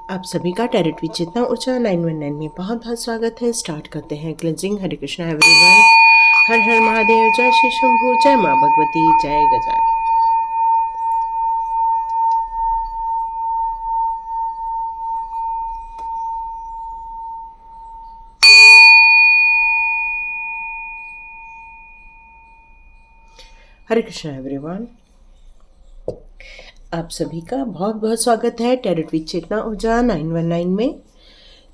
आप सभी का टैरेट विद चेतना ऊर्जा 919 में बहुत बहुत स्वागत है। स्टार्ट करते हैं क्लेंजिंग। हरे कृष्णा एवरीवन। हर हर महादेव। जय श्री शंभू। जय माँ भगवती। जय गजानन। हरे कृष्णा एवरीवन। आप सभी का बहुत बहुत स्वागत है टैरेट विद चेतना ऊर्जा 919 में।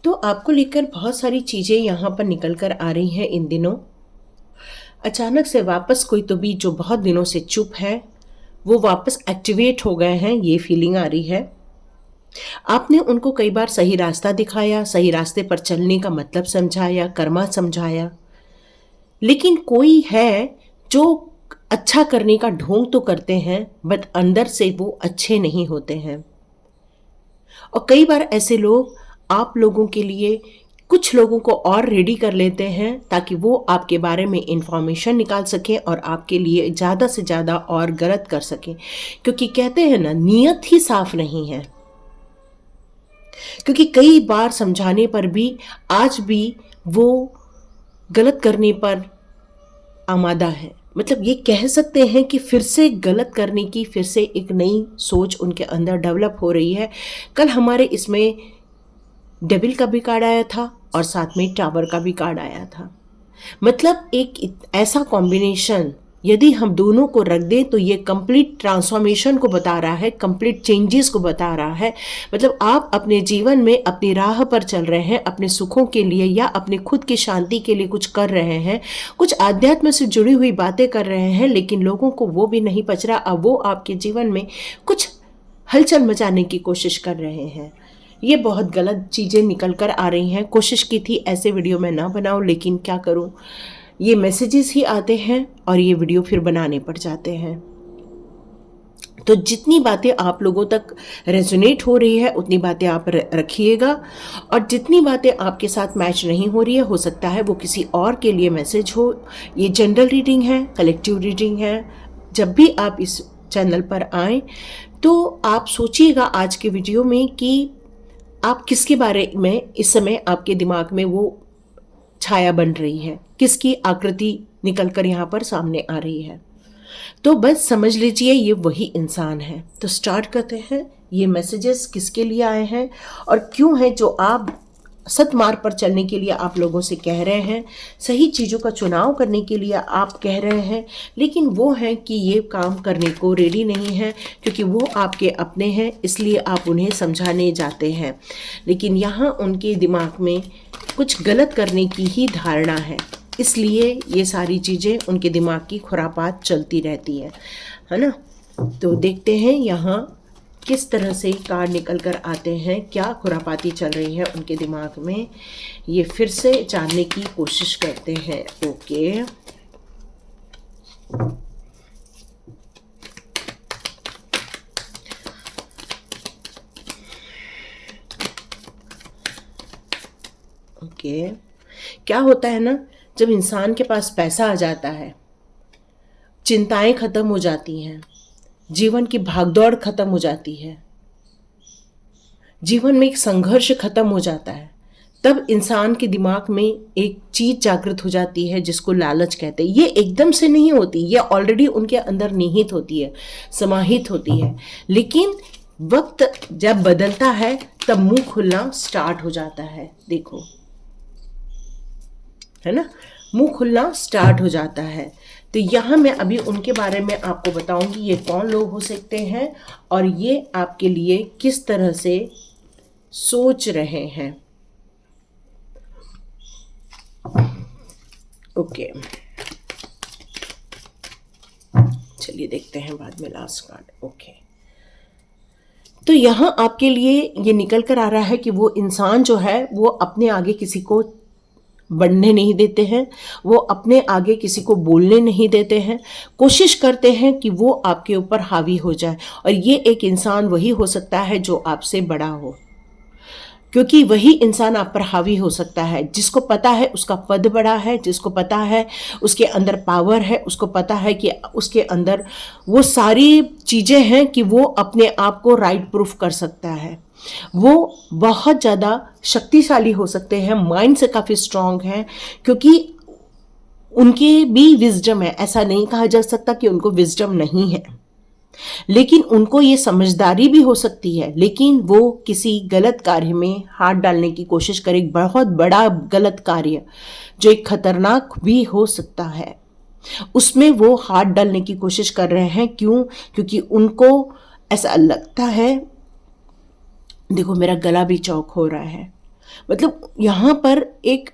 तो आपको लेकर बहुत सारी चीज़ें यहाँ पर निकल कर आ रही हैं इन दिनों। अचानक से वापस कोई तो भी जो बहुत दिनों से चुप है वो वापस एक्टिवेट हो गए हैं, ये फीलिंग आ रही है। आपने उनको कई बार सही रास्ता दिखाया, सही रास्ते पर चलने का मतलब समझाया, कर्मा समझाया, लेकिन कोई है जो अच्छा करने का ढोंग तो करते हैं बट अंदर से वो अच्छे नहीं होते हैं। और कई बार ऐसे लोग आप लोगों के लिए कुछ लोगों को और रेडी कर लेते हैं ताकि वो आपके बारे में इंफॉर्मेशन निकाल सकें और आपके लिए ज़्यादा से ज़्यादा और गलत कर सकें। क्योंकि कहते हैं ना, नीयत ही साफ नहीं है। क्योंकि कई बार समझाने पर भी आज भी वो गलत करने पर आमादा है। मतलब ये कह सकते हैं कि फिर से गलत करने की फिर से एक नई सोच उनके अंदर डेवलप हो रही है। कल हमारे इसमें डेविल का भी कार्ड आया था और साथ में टावर का भी कार्ड आया था। मतलब एक ऐसा कॉम्बिनेशन यदि हम दोनों को रख दें तो ये कंप्लीट ट्रांसफॉर्मेशन को बता रहा है, कंप्लीट चेंजेस को बता रहा है। मतलब आप अपने जीवन में अपनी राह पर चल रहे हैं, अपने सुखों के लिए या अपने खुद की शांति के लिए कुछ कर रहे हैं, कुछ आध्यात्म से जुड़ी हुई बातें कर रहे हैं, लेकिन लोगों को वो भी नहीं पच रहा। अब वो आपके जीवन में कुछ हलचल मचाने की कोशिश कर रहे हैं। ये बहुत गलत चीज़ें निकल कर आ रही हैं। कोशिश की थी ऐसे वीडियो मैं ना बनाऊं, लेकिन क्या करूं, ये मैसेजेस ही आते हैं और ये वीडियो फिर बनाने पड़ जाते हैं। तो जितनी बातें आप लोगों तक रेजोनेट हो रही है उतनी बातें आप रखिएगा, और जितनी बातें आपके साथ मैच नहीं हो रही है, हो सकता है वो किसी और के लिए मैसेज हो। ये जनरल रीडिंग है, कलेक्टिव रीडिंग है। जब भी आप इस चैनल पर आएँ तो आप सोचिएगा आज के वीडियो में कि आप किसके बारे में इस समय आपके दिमाग में वो छाया बन रही है, किसकी आकृति निकलकर यहाँ पर सामने आ रही है। तो बस समझ लीजिए ये वही इंसान है। तो स्टार्ट करते हैं। ये मैसेजेस किसके लिए आए हैं और क्यों है जो आप सतमार्ग पर चलने के लिए आप लोगों से कह रहे हैं, सही चीज़ों का चुनाव करने के लिए आप कह रहे हैं, लेकिन वो हैं कि ये काम करने को रेडी नहीं है क्योंकि वो आपके अपने हैं, इसलिए आप उन्हें समझाने जाते हैं। लेकिन यहाँ उनके दिमाग में कुछ गलत करने की ही धारणा है, इसलिए ये सारी चीज़ें उनके दिमाग की खुरापात चलती रहती है ना। तो देखते हैं यहाँ किस तरह से कार्ड निकल कर आते हैं, क्या खुरापाती चल रही है उनके दिमाग में, ये फिर से जानने की कोशिश करते हैं। Okay, okay. क्या होता है ना, जब इंसान के पास पैसा आ जाता है, चिंताएं खत्म हो जाती हैं, जीवन की भागदौड़ खत्म हो जाती है, जीवन में एक संघर्ष खत्म हो जाता है, तब इंसान के दिमाग में एक चीज जागृत हो जाती है जिसको लालच कहते हैं। ये एकदम से नहीं होती, ये ऑलरेडी उनके अंदर निहित होती है, समाहित होती है। लेकिन वक्त जब बदलता है तब मुंह खुलना स्टार्ट हो जाता है। देखो, है ना, मुंह खुलना स्टार्ट हो जाता है। तो यहाँ मैं अभी उनके बारे में आपको बताऊंगी ये कौन लोग हो सकते हैं और ये आपके लिए किस तरह से सोच रहे हैं। ओके, चलिए देखते हैं बाद में लास्ट कार्ड। ओके, तो यहाँ आपके लिए ये निकल कर आ रहा है कि वो इंसान जो है वो अपने आगे किसी को बढ़ने नहीं देते हैं, वो अपने आगे किसी को बोलने नहीं देते हैं, कोशिश करते हैं कि वो आपके ऊपर हावी हो जाए। और ये एक इंसान वही हो सकता है जो आपसे बड़ा हो। क्योंकि वही इंसान आप पर हावी हो सकता है जिसको पता है उसका पद बड़ा है, जिसको पता है उसके अंदर पावर है, उसको पता है कि उसके अंदर वो सारी चीज़ें हैं कि वो अपने आप को राइट प्रूफ कर सकता है। वो बहुत ज़्यादा शक्तिशाली हो सकते हैं, माइंड से काफ़ी स्ट्रांग हैं, क्योंकि उनके भी विजडम है। ऐसा नहीं कहा जा सकता कि उनको विजडम नहीं है, लेकिन उनको ये समझदारी भी हो सकती है, लेकिन वो किसी गलत कार्य में हाथ डालने की कोशिश करे, बहुत बड़ा गलत कार्य जो एक खतरनाक भी हो सकता है, उसमें वो हाथ डालने की कोशिश कर रहे हैं। क्यों? क्योंकि उनको ऐसा लगता है, देखो मेरा गला भी चौक हो रहा है, मतलब यहाँ पर एक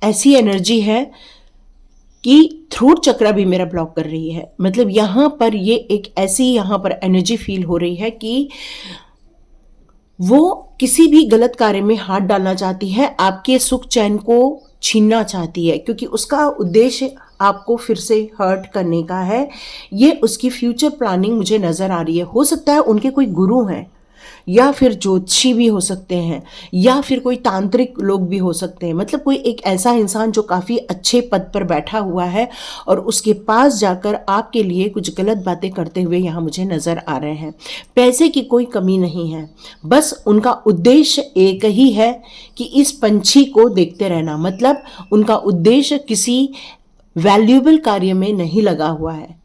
ऐसी एनर्जी है कि थ्रोट चक्रा भी मेरा ब्लॉक कर रही है। मतलब यहाँ पर ये एक ऐसी यहाँ पर एनर्जी फील हो रही है कि वो किसी भी गलत कार्य में हाथ डालना चाहती है, आपके सुख चैन को छीनना चाहती है, क्योंकि उसका उद्देश्य आपको फिर से हर्ट करने का है। ये उसकी फ्यूचर प्लानिंग मुझे नज़र आ रही है। हो सकता है उनके कोई गुरु हैं, या फिर ज्योतिषी भी हो सकते हैं, या फिर कोई तांत्रिक लोग भी हो सकते हैं। मतलब कोई एक ऐसा इंसान जो काफ़ी अच्छे पद पर बैठा हुआ है और उसके पास जाकर आपके लिए कुछ गलत बातें करते हुए यहाँ मुझे नज़र आ रहे हैं। पैसे की कोई कमी नहीं है, बस उनका उद्देश्य एक ही है कि इस पंछी को देखते रहना। मतलब उनका उद्देश्य किसी वैल्यूएबल कार्य में नहीं लगा हुआ है,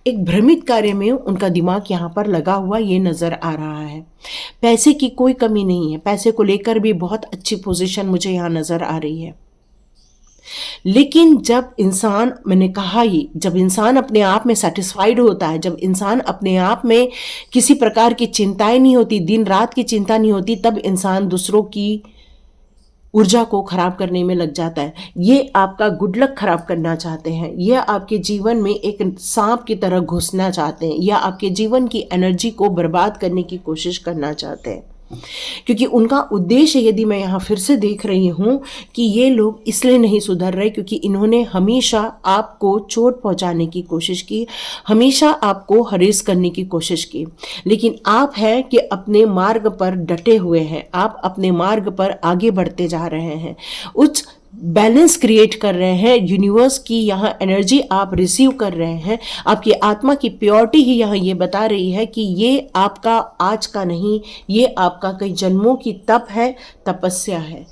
एक भ्रमित कार्य में उनका दिमाग यहाँ पर लगा हुआ ये नज़र आ रहा है। पैसे की कोई कमी नहीं है, पैसे को लेकर भी बहुत अच्छी पोजीशन मुझे यहाँ नज़र आ रही है। लेकिन जब इंसान, मैंने कहा ही, जब इंसान अपने आप में सेटिस्फाइड होता है, जब इंसान अपने आप में किसी प्रकार की चिंताएं नहीं होती, दिन रात की चिंता नहीं होती, तब इंसान दूसरों की ऊर्जा को खराब करने में लग जाता है। ये आपका गुड लक खराब करना चाहते हैं, ये आपके जीवन में एक सांप की तरह घुसना चाहते हैं, या आपके जीवन की एनर्जी को बर्बाद करने की कोशिश करना चाहते हैं। क्योंकि उनका उद्देश्य, यदि मैं यहाँ फिर से देख रही हूँ कि ये लोग इसलिए नहीं सुधर रहे क्योंकि इन्होंने हमेशा आपको चोट पहुँचाने की कोशिश की, हमेशा आपको हरेस करने की कोशिश की। लेकिन आप हैं कि अपने मार्ग पर डटे हुए हैं, आप अपने मार्ग पर आगे बढ़ते जा रहे हैं, उच्च बैलेंस क्रिएट कर रहे हैं। यूनिवर्स की यहाँ एनर्जी आप रिसीव कर रहे हैं। आपकी आत्मा की प्योरिटी ही यहाँ ये बता रही है कि ये आपका आज का नहीं, ये आपका कई जन्मों की तप है, तपस्या है।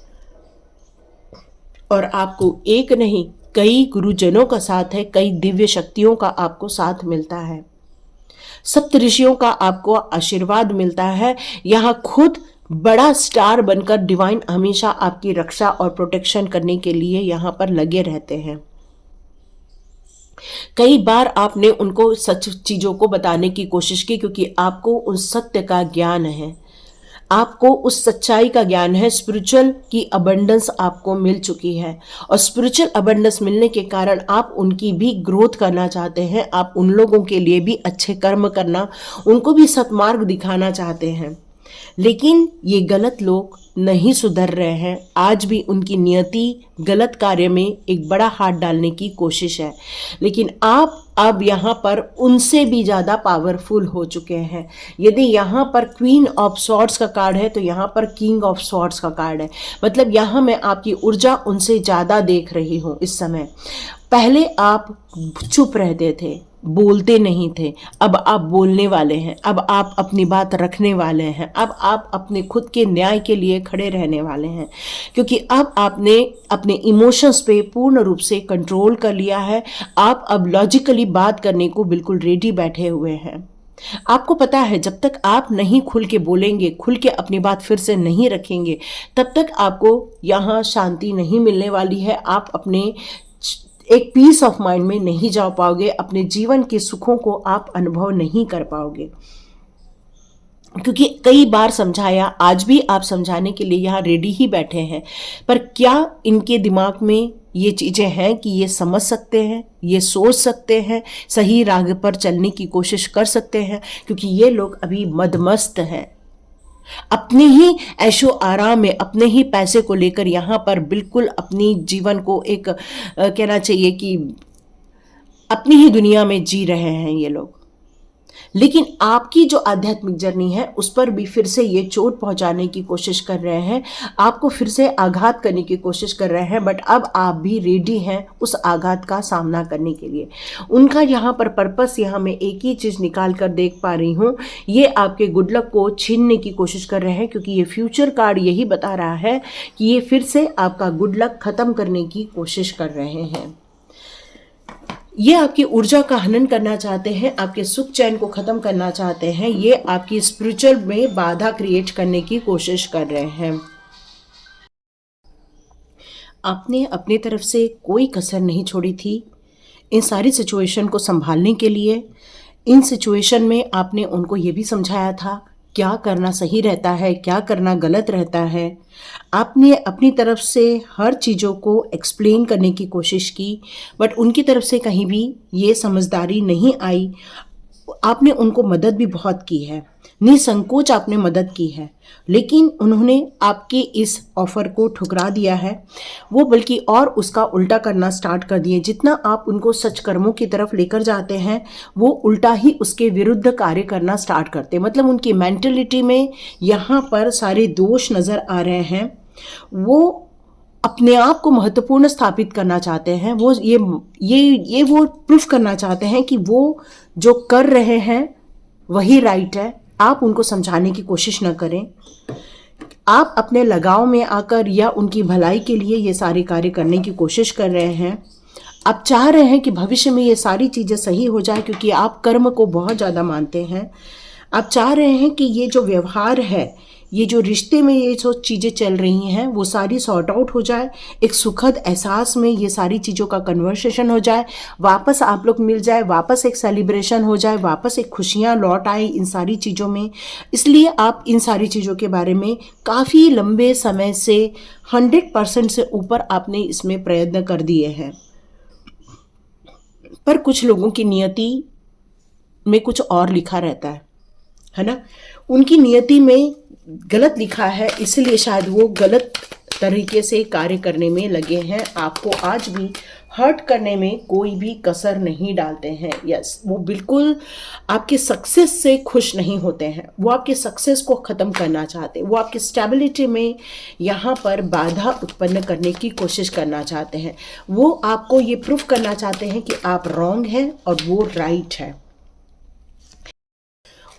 और आपको एक नहीं, कई गुरुजनों का साथ है, कई दिव्य शक्तियों का आपको साथ मिलता है, सप्त ऋषियों का आपको आशीर्वाद मिलता है। यहाँ खुद बड़ा स्टार बनकर डिवाइन हमेशा आपकी रक्षा और प्रोटेक्शन करने के लिए यहाँ पर लगे रहते हैं। कई बार आपने उनको सच चीज़ों को बताने की कोशिश की, क्योंकि आपको उस सत्य का ज्ञान है, आपको उस सच्चाई का ज्ञान है। स्पिरिचुअल की अबंडेंस आपको मिल चुकी है, और स्पिरिचुअल अबंडेंस मिलने के कारण आप उनकी भी ग्रोथ करना चाहते हैं। आप उन लोगों के लिए भी अच्छे कर्म करना, उनको भी सत्मार्ग दिखाना चाहते हैं। लेकिन ये गलत लोग नहीं सुधर रहे हैं, आज भी उनकी नियति गलत कार्य में एक बड़ा हाथ डालने की कोशिश है। लेकिन आप अब यहाँ पर उनसे भी ज़्यादा पावरफुल हो चुके हैं। यदि यहाँ पर क्वीन ऑफ सॉर्ड्स का कार्ड है तो यहाँ पर किंग ऑफ सॉर्ड्स का कार्ड है। मतलब यहाँ मैं आपकी ऊर्जा उनसे ज़्यादा देख रही हूँ इस समय। पहले आप चुप रहते थे, बोलते नहीं थे, अब आप बोलने वाले हैं, अब आप अपनी बात रखने वाले हैं, अब आप अपने खुद के न्याय के लिए खड़े रहने वाले हैं, क्योंकि अब आपने अपने इमोशंस पे पूर्ण रूप से कंट्रोल कर लिया है। आप अब लॉजिकली बात करने को बिल्कुल रेडी बैठे हुए हैं। आपको पता है जब तक आप नहीं खुल के बोलेंगे, खुल के अपनी बात फिर से नहीं रखेंगे, तब तक आपको यहाँ शांति नहीं मिलने वाली है। आप अपने एक पीस ऑफ माइंड में नहीं जा पाओगे, अपने जीवन के सुखों को आप अनुभव नहीं कर पाओगे। क्योंकि कई बार समझाया, आज भी आप समझाने के लिए यहाँ रेडी ही बैठे हैं, पर क्या इनके दिमाग में ये चीज़ें हैं कि ये समझ सकते हैं, ये सोच सकते हैं, सही राह पर चलने की कोशिश कर सकते हैं? क्योंकि ये लोग अभी मदमस्त हैं, अपने ही ऐशो आराम में, अपने ही पैसे को लेकर यहाँ पर बिल्कुल अपनी जीवन को एक कहना चाहिए कि अपनी ही दुनिया में जी रहे हैं ये लोग। लेकिन आपकी जो आध्यात्मिक जर्नी है उस पर भी फिर से ये चोट पहुंचाने की कोशिश कर रहे हैं, आपको फिर से आघात करने की कोशिश कर रहे हैं। बट अब आप भी रेडी हैं उस आघात का सामना करने के लिए। उनका यहाँ पर पर्पस, यहाँ मैं एक ही चीज़ निकाल कर देख पा रही हूँ, ये आपके गुड लक को छीनने की कोशिश कर रहे हैं, क्योंकि ये फ्यूचर कार्ड यही बता रहा है कि ये फिर से आपका गुड लक ख़त्म करने की कोशिश कर रहे हैं। ये आपकी ऊर्जा का हनन करना चाहते हैं, आपके सुख चैन को ख़त्म करना चाहते हैं, ये आपकी स्पिरिचुअल में बाधा क्रिएट करने की कोशिश कर रहे हैं। आपने अपनी तरफ से कोई कसर नहीं छोड़ी थी इन सारी सिचुएशन को संभालने के लिए। इन सिचुएशन में आपने उनको ये भी समझाया था क्या करना सही रहता है, क्या करना गलत रहता है। आपने अपनी तरफ से हर चीज़ों को एक्सप्लेन करने की कोशिश की, बट उनकी तरफ से कहीं भी ये समझदारी नहीं आई। आपने उनको मदद भी बहुत की है, निसंकोच आपने मदद की है, लेकिन उन्होंने आपके इस ऑफ़र को ठुकरा दिया है। वो बल्कि और उसका उल्टा करना स्टार्ट कर दिए। जितना आप उनको सच कर्मों की तरफ लेकर जाते हैं, वो उल्टा ही उसके विरुद्ध कार्य करना स्टार्ट करते हैं। मतलब उनकी मेंटलिटी में यहाँ पर सारे दोष नज़र आ रहे हैं। वो अपने आप को महत्वपूर्ण स्थापित करना चाहते हैं। वो ये वो प्रूफ करना चाहते हैं कि वो जो कर रहे हैं वही राइट है। आप उनको समझाने की कोशिश न करें। आप अपने लगाव में आकर या उनकी भलाई के लिए ये सारे कार्य करने की कोशिश कर रहे हैं। आप चाह रहे हैं कि भविष्य में ये सारी चीज़ें सही हो जाए, क्योंकि आप कर्म को बहुत ज़्यादा मानते हैं। आप चाह रहे हैं कि ये जो व्यवहार है, ये जो रिश्ते में ये जो चीज़ें चल रही हैं, वो सारी सॉर्ट आउट हो जाए। एक सुखद एहसास में ये सारी चीज़ों का कन्वर्सेशन हो जाए, वापस आप लोग मिल जाए, वापस एक सेलिब्रेशन हो जाए, वापस एक खुशियाँ लौट आए इन सारी चीज़ों में। इसलिए आप इन सारी चीज़ों के बारे में काफ़ी लंबे समय से 100% से ऊपर आपने इसमें प्रयत्न कर दिए हैं। पर कुछ लोगों की नियति में कुछ और लिखा रहता है ना। उनकी नियति में गलत लिखा है, इसलिए शायद वो गलत तरीके से कार्य करने में लगे हैं। आपको आज भी हर्ट करने में कोई भी कसर नहीं डालते हैं। यस, वो बिल्कुल आपके सक्सेस से खुश नहीं होते हैं। वो आपके सक्सेस को ख़त्म करना चाहते हैं। वो आपकी स्टेबिलिटी में यहाँ पर बाधा उत्पन्न करने की कोशिश करना चाहते हैं। वो आपको ये प्रूफ करना चाहते हैं कि आप रॉन्ग हैं और वो राइट है।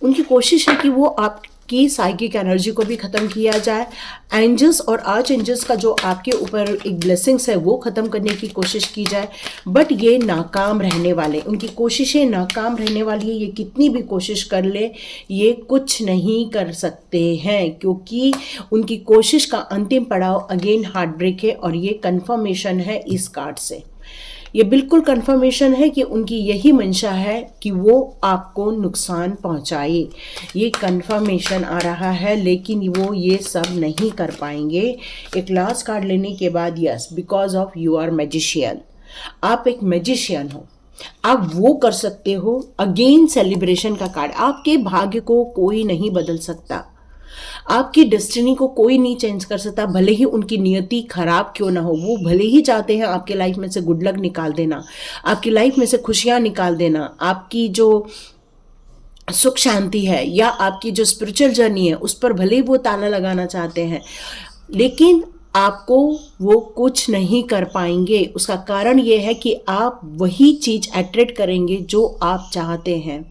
उनकी कोशिश है कि वो आपकी साइकिक एनर्जी को भी ख़त्म किया जाए। एंजल्स और आर्च एंजल्स का जो आपके ऊपर एक ब्लेसिंग्स है वो ख़त्म करने की कोशिश की जाए, बट ये नाकाम रहने वाले, उनकी कोशिशें नाकाम रहने वाली है। ये कितनी भी कोशिश कर ले, ये कुछ नहीं कर सकते हैं, क्योंकि उनकी कोशिश का अंतिम पड़ाव अगेन हार्ट ब्रेक है। और ये कन्फर्मेशन है इस कार्ड से। ये बिल्कुल कन्फर्मेशन है कि उनकी यही मंशा है कि वो आपको नुकसान पहुंचाए। ये कन्फर्मेशन आ रहा है, लेकिन वो ये सब नहीं कर पाएंगे। एक लास्ट कार्ड लेने के बाद, yes, because of you are magician, आप एक मैजिशियन हो, आप वो कर सकते हो। अगेन सेलिब्रेशन का कार्ड, आपके भाग्य को कोई नहीं बदल सकता, आपकी डेस्टिनी को कोई नहीं चेंज कर सकता, भले ही उनकी नियति खराब क्यों ना हो। वो भले ही चाहते हैं आपके लाइफ में से गुड लक निकाल देना, आपकी लाइफ में से खुशियां निकाल देना, आपकी जो सुख शांति है या आपकी जो स्पिरिचुअल जर्नी है उस पर भले ही वो ताला लगाना चाहते हैं, लेकिन आपको वो कुछ नहीं कर पाएंगे। उसका कारण ये है कि आप वही चीज़ अट्रैक्ट करेंगे जो आप चाहते हैं।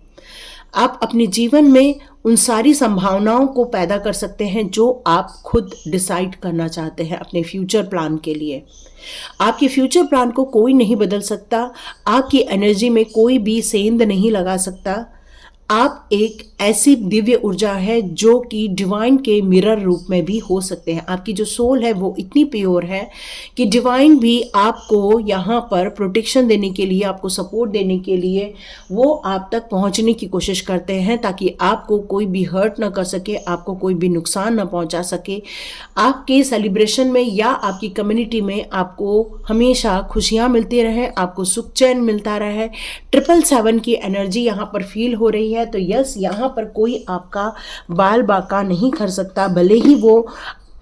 आप अपने जीवन में उन सारी संभावनाओं को पैदा कर सकते हैं जो आप खुद डिसाइड करना चाहते हैं अपने फ्यूचर प्लान के लिए। आपके फ्यूचर प्लान को कोई नहीं बदल सकता, आपकी एनर्जी में कोई भी सेंध नहीं लगा सकता। आप एक ऐसी दिव्य ऊर्जा है जो कि डिवाइन के मिरर रूप में भी हो सकते हैं। आपकी जो सोल है वो इतनी प्योर है कि डिवाइन भी आपको यहाँ पर प्रोटेक्शन देने के लिए, आपको सपोर्ट देने के लिए वो आप तक पहुँचने की कोशिश करते हैं, ताकि आपको कोई भी हर्ट ना कर सके, आपको कोई भी नुकसान ना पहुँचा सके। आपके सेलिब्रेशन में या आपकी कम्युनिटी में आपको हमेशा खुशियाँ मिलती रहे, आपको सुख चैन मिलता रहे। 777 की एनर्जी यहाँ पर फील हो रही है। तो यस, यहाँ पर कोई आपका बाल बाका नहीं कर सकता, भले ही वो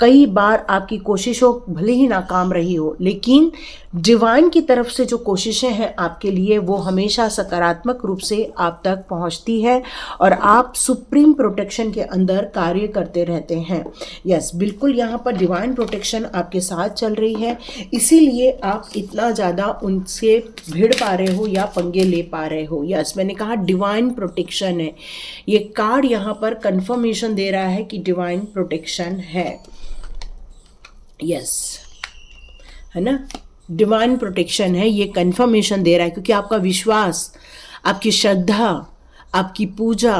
कई बार आपकी कोशिशों भले ही नाकाम रही हो, लेकिन डिवाइन की तरफ से जो कोशिशें हैं आपके लिए वो हमेशा सकारात्मक रूप से आप तक पहुंचती है और आप सुप्रीम प्रोटेक्शन के अंदर कार्य करते रहते हैं। यस, बिल्कुल यहाँ पर डिवाइन प्रोटेक्शन आपके साथ चल रही है, इसीलिए आप इतना ज़्यादा उनसे भिड़ पा रहे हो या पंगे ले पा रहे हो। यस, मैंने कहा डिवाइन प्रोटेक्शन है। ये कार्ड यहाँ पर कंफर्मेशन दे रहा है कि डिवाइन प्रोटेक्शन है। यस, है ना, डिवाइन प्रोटेक्शन है, ये कंफर्मेशन दे रहा है क्योंकि आपका विश्वास, आपकी श्रद्धा, आपकी पूजा,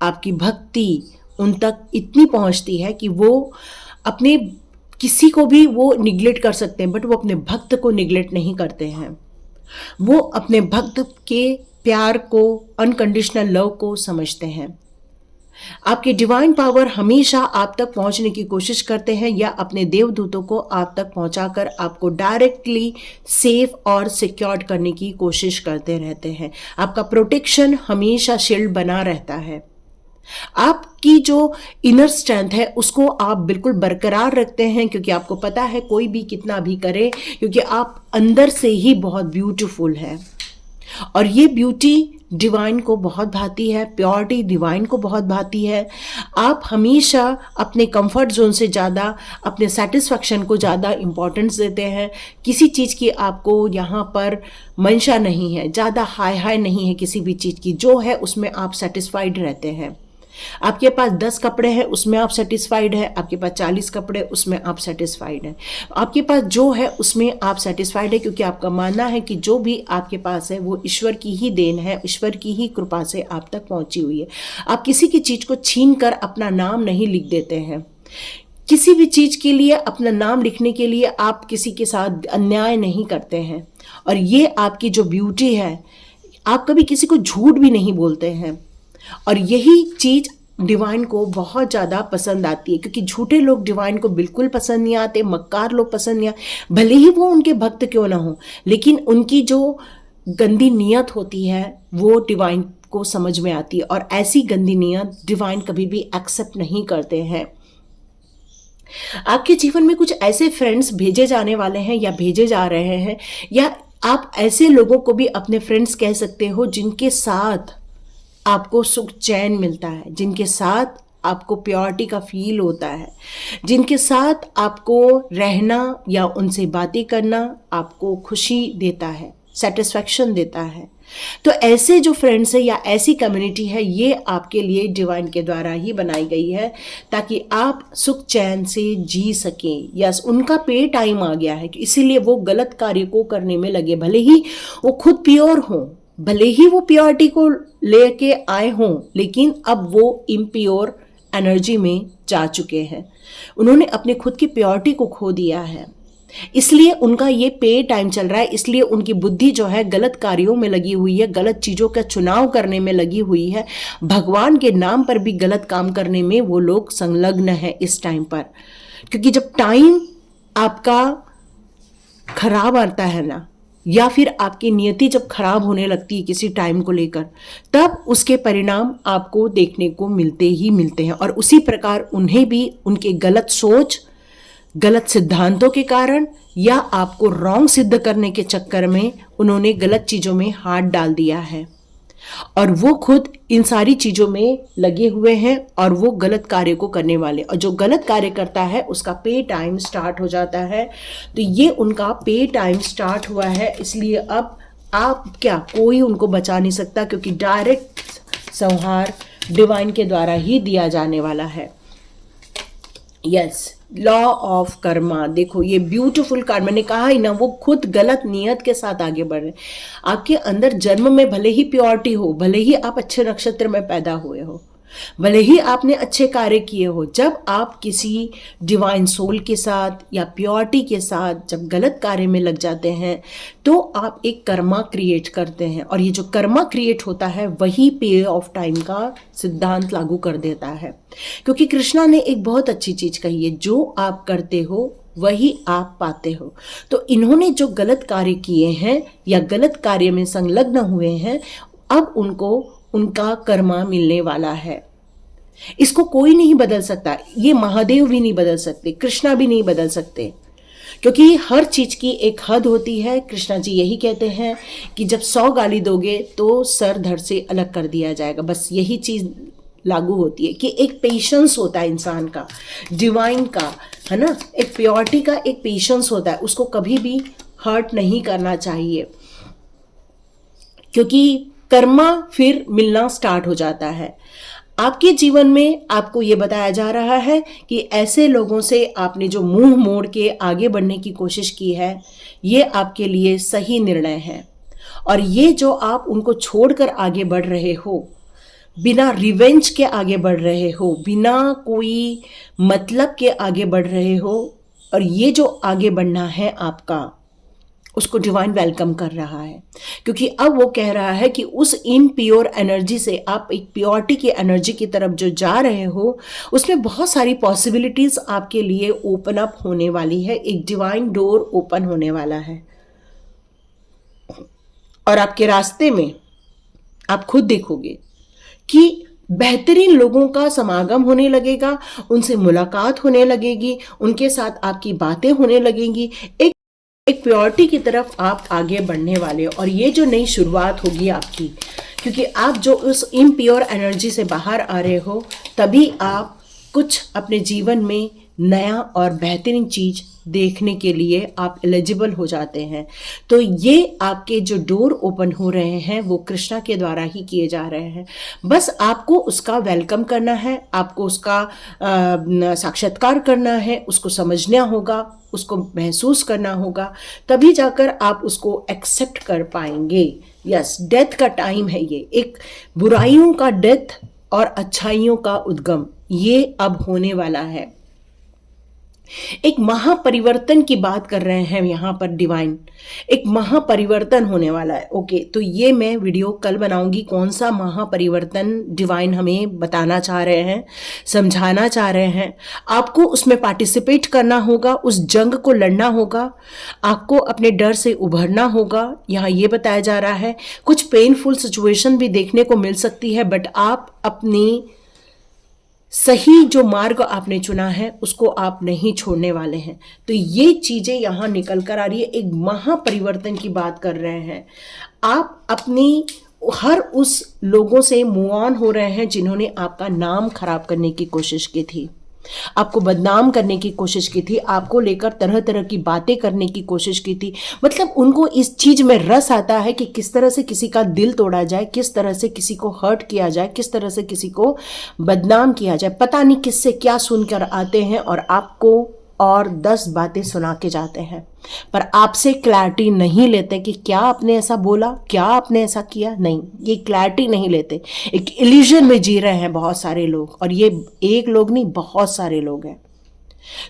आपकी भक्ति उन तक इतनी पहुंचती है कि वो अपने किसी को भी वो निगलेक्ट कर सकते हैं, बट वो अपने भक्त को निगलेक्ट नहीं करते हैं। वो अपने भक्त के प्यार को, अनकंडीशनल लव को समझते हैं। आपके डिवाइन पावर हमेशा आप तक पहुंचने की कोशिश करते हैं या अपने देवदूतों को आप तक पहुंचाकर आपको डायरेक्टली सेफ और सिक्योर्ड करने की कोशिश करते रहते हैं। आपका प्रोटेक्शन हमेशा शील्ड बना रहता है। आपकी जो इनर स्ट्रेंथ है उसको आप बिल्कुल बरकरार रखते हैं क्योंकि आपको पता है कोई भी कितना भी करे, क्योंकि आप अंदर से ही बहुत ब्यूटीफुल है और ये ब्यूटी डिवाइन को बहुत भाती है, प्योरिटी डिवाइन को बहुत भाती है। आप हमेशा अपने कंफर्ट जोन से ज़्यादा अपने सेटिस्फैक्शन को ज़्यादा इम्पोर्टेंस देते हैं। किसी चीज़ की आपको यहाँ पर मंशा नहीं है, ज़्यादा हाई नहीं है किसी भी चीज़ की, जो है उसमें आप सेटिस्फाइड रहते हैं। आपके पास 10 कपड़े हैं उसमें आप सेटिस्फाइड है, आपके पास 40 कपड़े उसमें आप सेटिस्फाइड हैं। आपके पास जो है उसमें आप सेटिस्फाइड है क्योंकि आपका मानना है कि जो भी आपके पास है वो ईश्वर की ही देन है, ईश्वर की ही कृपा से आप तक पहुंची हुई है। आप किसी की चीज़ को छीन कर अपना नाम नहीं लिख देते हैं। किसी भी चीज़ के लिए अपना नाम लिखने के लिए आप किसी के साथ अन्याय नहीं करते हैं और ये आपकी जो ब्यूटी है, आप कभी किसी को झूठ भी नहीं बोलते हैं और यही चीज़ डिवाइन को बहुत ज़्यादा पसंद आती है क्योंकि झूठे लोग डिवाइन को बिल्कुल पसंद नहीं आते, मक्कार लोग पसंद नहीं आते, भले ही वो उनके भक्त क्यों ना हो, लेकिन उनकी जो गंदी नीयत होती है वो डिवाइन को समझ में आती है और ऐसी गंदी नियत डिवाइन कभी भी एक्सेप्ट नहीं करते हैं। आपके जीवन में कुछ ऐसे फ्रेंड्स भेजे जाने वाले हैं या भेजे जा रहे हैं, या आप ऐसे लोगों को भी अपने फ्रेंड्स कह सकते हो जिनके साथ आपको सुख चैन मिलता है, जिनके साथ आपको प्योरिटी का फील होता है, जिनके साथ आपको रहना या उनसे बातें करना आपको खुशी देता है, सेटिस्फैक्शन देता है। तो ऐसे जो फ्रेंड्स है या ऐसी कम्युनिटी है, ये आपके लिए डिवाइन के द्वारा ही बनाई गई है ताकि आप सुख चैन से जी सकें। यस, उनका पे टाइम आ गया है, इसीलिए वो गलत कार्य को करने में लगे, भले ही वो खुद प्योर हों, भले ही वो प्योरिटी को लेके आए हों, लेकिन अब वो इम्प्योर एनर्जी में जा चुके हैं। उन्होंने अपने खुद की प्योरिटी को खो दिया है, इसलिए उनका ये पे टाइम चल रहा है। इसलिए उनकी बुद्धि जो है गलत कार्यों में लगी हुई है, गलत चीज़ों का चुनाव करने में लगी हुई है, भगवान के नाम पर भी गलत काम करने में वो लोग संलग्न है इस टाइम पर। क्योंकि जब टाइम आपका खराब आता है ना, या फिर आपकी नियति जब खराब होने लगती है किसी टाइम को लेकर, तब उसके परिणाम आपको देखने को मिलते ही मिलते हैं। और उसी प्रकार उन्हें भी उनके गलत सोच, गलत सिद्धांतों के कारण या आपको रॉन्ग सिद्ध करने के चक्कर में उन्होंने गलत चीज़ों में हाथ डाल दिया है और वो खुद इन सारी चीज़ों में लगे हुए हैं और वो गलत कार्य को करने वाले, और जो गलत कार्य करता है उसका पे टाइम स्टार्ट हो जाता है। तो ये उनका पे टाइम स्टार्ट हुआ है, इसलिए अब आप क्या, कोई उनको बचा नहीं सकता क्योंकि डायरेक्ट संहार डिवाइन के द्वारा ही दिया जाने वाला है। यस, लॉ ऑफ कर्मा, देखो ये ब्यूटीफुल कार्ड, मैंने कहा ही ना, वो खुद गलत नियत के साथ आगे बढ़ रहे हैं। आपके अंदर जन्म में भले ही प्योरिटी हो, भले ही आप अच्छे नक्षत्र में पैदा हुए हो, भले ही आपने अच्छे कार्य किए हो, जब आप किसी डिवाइन सोल के साथ या प्योरिटी के साथ जब गलत कार्य में लग जाते हैं तो आप एक कर्मा क्रिएट करते हैं और ये जो कर्मा क्रिएट होता है वही पे ऑफ टाइम का सिद्धांत लागू कर देता है। क्योंकि कृष्णा ने एक बहुत अच्छी चीज़ कही है, जो आप करते हो वही आप पाते हो। तो इन्होंने जो गलत कार्य किए हैं या गलत कार्य में संलग्न हुए हैं, अब उनको उनका कर्मा मिलने वाला है। इसको कोई नहीं बदल सकता, ये महादेव भी नहीं बदल सकते, कृष्णा भी नहीं बदल सकते, क्योंकि हर चीज की एक हद होती है। कृष्णा जी यही कहते हैं कि जब 100 गाली दोगे तो सर धड़ से अलग कर दिया जाएगा। बस यही चीज लागू होती है कि एक पेशेंस होता है इंसान का, डिवाइन का, है ना, एक प्योरिटी का एक पेशेंस होता है, उसको कभी भी हर्ट नहीं करना चाहिए, क्योंकि कर्मा फिर मिलना स्टार्ट हो जाता है। आपके जीवन में आपको ये बताया जा रहा है कि ऐसे लोगों से आपने जो मुंह मोड़ के आगे बढ़ने की कोशिश की है, ये आपके लिए सही निर्णय है। और ये जो आप उनको छोड़कर आगे बढ़ रहे हो, बिना रिवेंज के आगे बढ़ रहे हो, बिना कोई मतलब के आगे बढ़ रहे हो, और ये जो आगे बढ़ना है आपका, उसको डिवाइन वेलकम कर रहा है, क्योंकि अब वो कह रहा है कि उस इम्प्योर एनर्जी से आप एक प्योरिटी की एनर्जी की तरफ जो जा रहे हो, उसमें बहुत सारी पॉसिबिलिटीज आपके लिए ओपन अप होने वाली है, एक डिवाइन डोर ओपन होने वाला है। और आपके रास्ते में आप खुद देखोगे कि बेहतरीन लोगों का समागम होने लगेगा, उनसे मुलाकात होने लगेगी, उनके साथ आपकी बातें होने लगेंगी, एक प्योरिटी की तरफ आप आगे बढ़ने वाले हो। और ये जो नई शुरुआत होगी आपकी, क्योंकि आप जो उस इम्प्योर एनर्जी से बाहर आ रहे हो, तभी आप कुछ अपने जीवन में नया और बेहतरीन चीज देखने के लिए आप एलिजिबल हो जाते हैं। तो ये आपके जो डोर ओपन हो रहे हैं वो कृष्णा के द्वारा ही किए जा रहे हैं। बस आपको उसका वेलकम करना है, आपको उसका साक्षात्कार करना है, उसको समझना होगा, उसको महसूस करना होगा, तभी जाकर आप उसको एक्सेप्ट कर पाएंगे। यस, डेथ का टाइम है ये, एक बुराइयों का डेथ और अच्छाइयों का उद्गम, ये अब होने वाला है। एक महापरिवर्तन की बात कर रहे हैं यहाँ पर डिवाइन, एक महापरिवर्तन होने वाला है। ओके, तो ये मैं वीडियो कल बनाऊंगी, कौन सा महापरिवर्तन डिवाइन हमें बताना चाह रहे हैं, समझाना चाह रहे हैं। आपको उसमें पार्टिसिपेट करना होगा, उस जंग को लड़ना होगा, आपको अपने डर से उभरना होगा। यहाँ ये बताया जा रहा है कुछ पेनफुल सिचुएशन भी देखने को मिल सकती है, बट आप अपनी सही जो मार्ग आपने चुना है उसको आप नहीं छोड़ने वाले हैं। तो ये चीजें यहां निकल कर आ रही है, एक महापरिवर्तन की बात कर रहे हैं। आप अपनी हर उस लोगों से मूव ऑन हो रहे हैं जिन्होंने आपका नाम खराब करने की कोशिश की थी, आपको बदनाम करने की कोशिश की थी, आपको लेकर तरह तरह की बातें करने की कोशिश की थी। मतलब उनको इस चीज में रस आता है कि किस तरह से किसी का दिल तोड़ा जाए, किस तरह से किसी को हर्ट किया जाए, किस तरह से किसी को बदनाम किया जाए। पता नहीं किससे क्या सुनकर आते हैं और आपको और 10 बातें सुना के जाते हैं, पर आपसे क्लैरिटी नहीं लेते कि क्या आपने ऐसा बोला, क्या आपने ऐसा किया। नहीं, ये क्लैरिटी नहीं लेते, एक इल्यूजन में जी रहे हैं बहुत सारे लोग, और ये एक लोग नहीं, बहुत सारे लोग हैं।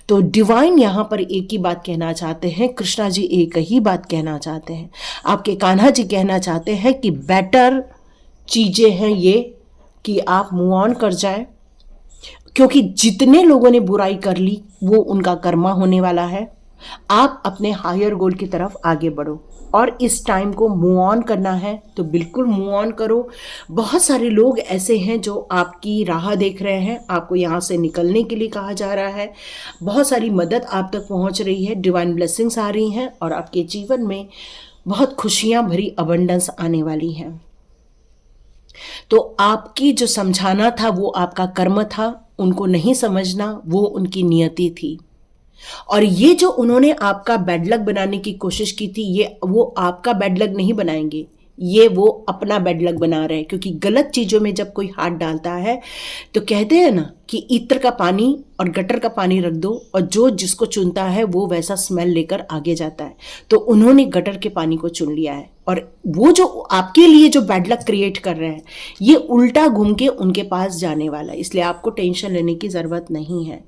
तो डिवाइन यहां पर एक ही बात कहना चाहते हैं, कृष्णा जी एक ही बात कहना चाहते हैं, आपके कान्हा जी कहना चाहते हैं कि बेटर चीजें हैं ये कि आप मूव ऑन कर जाए, क्योंकि जितने लोगों ने बुराई कर ली वो उनका कर्मा होने वाला है। आप अपने हायर गोल की तरफ आगे बढ़ो, और इस टाइम को मूव ऑन करना है तो बिल्कुल मूव ऑन करो। बहुत सारे लोग ऐसे हैं जो आपकी राह देख रहे हैं, आपको यहाँ से निकलने के लिए कहा जा रहा है, बहुत सारी मदद आप तक पहुँच रही है, डिवाइन ब्लेसिंग्स आ रही हैं, और आपके जीवन में बहुत खुशियाँ भरी अबंडेंस आने वाली हैं। तो आपकी जो समझाना था वो आपका कर्म था, उनको नहीं समझना वो उनकी नियति थी। और ये जो उन्होंने आपका बैड लक बनाने की कोशिश की थी, ये वो आपका बैड लक नहीं बनाएंगे, ये वो अपना बैड लक बना रहे हैं। क्योंकि गलत चीज़ों में जब कोई हाथ डालता है तो कहते हैं ना कि इत्र का पानी और गटर का पानी रख दो, और जो जिसको चुनता है वो वैसा स्मेल लेकर आगे जाता है। तो उन्होंने गटर के पानी को चुन लिया है, और वो जो आपके लिए जो बैड लक क्रिएट कर रहे हैं ये उल्टा घूम के उनके पास जाने वाला है। इसलिए आपको टेंशन लेने की ज़रूरत नहीं है।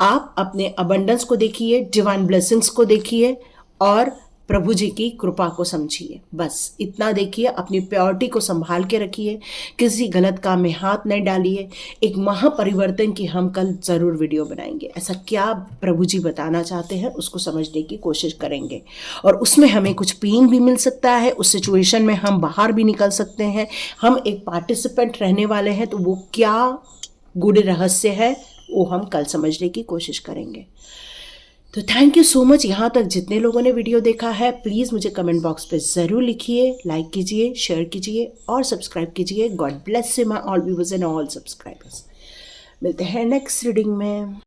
आप अपने अबंडेंस को देखिए, डिवाइन ब्लेसिंग्स को देखिए, और प्रभु जी की कृपा को समझिए। बस इतना देखिए, अपनी प्योरिटी को संभाल के रखिए, किसी गलत काम में हाथ नहीं डालिए। एक महापरिवर्तन की हम कल ज़रूर वीडियो बनाएंगे, ऐसा क्या प्रभु जी बताना चाहते हैं उसको समझने की कोशिश करेंगे, और उसमें हमें कुछ पेन भी मिल सकता है, उस सिचुएशन में हम बाहर भी निकल सकते हैं। हम एक पार्टिसिपेंट रहने वाले हैं, तो वो क्या गूढ़ रहस्य है वो हम कल समझने की कोशिश करेंगे। तो थैंक यू सो मच। यहाँ तक जितने लोगों ने वीडियो देखा है प्लीज़ मुझे कमेंट बॉक्स पे ज़रूर लिखिए, लाइक कीजिए, शेयर कीजिए और सब्सक्राइब कीजिए। God bless you my all viewers and all subscribers. मिलते हैं नेक्स्ट रीडिंग में।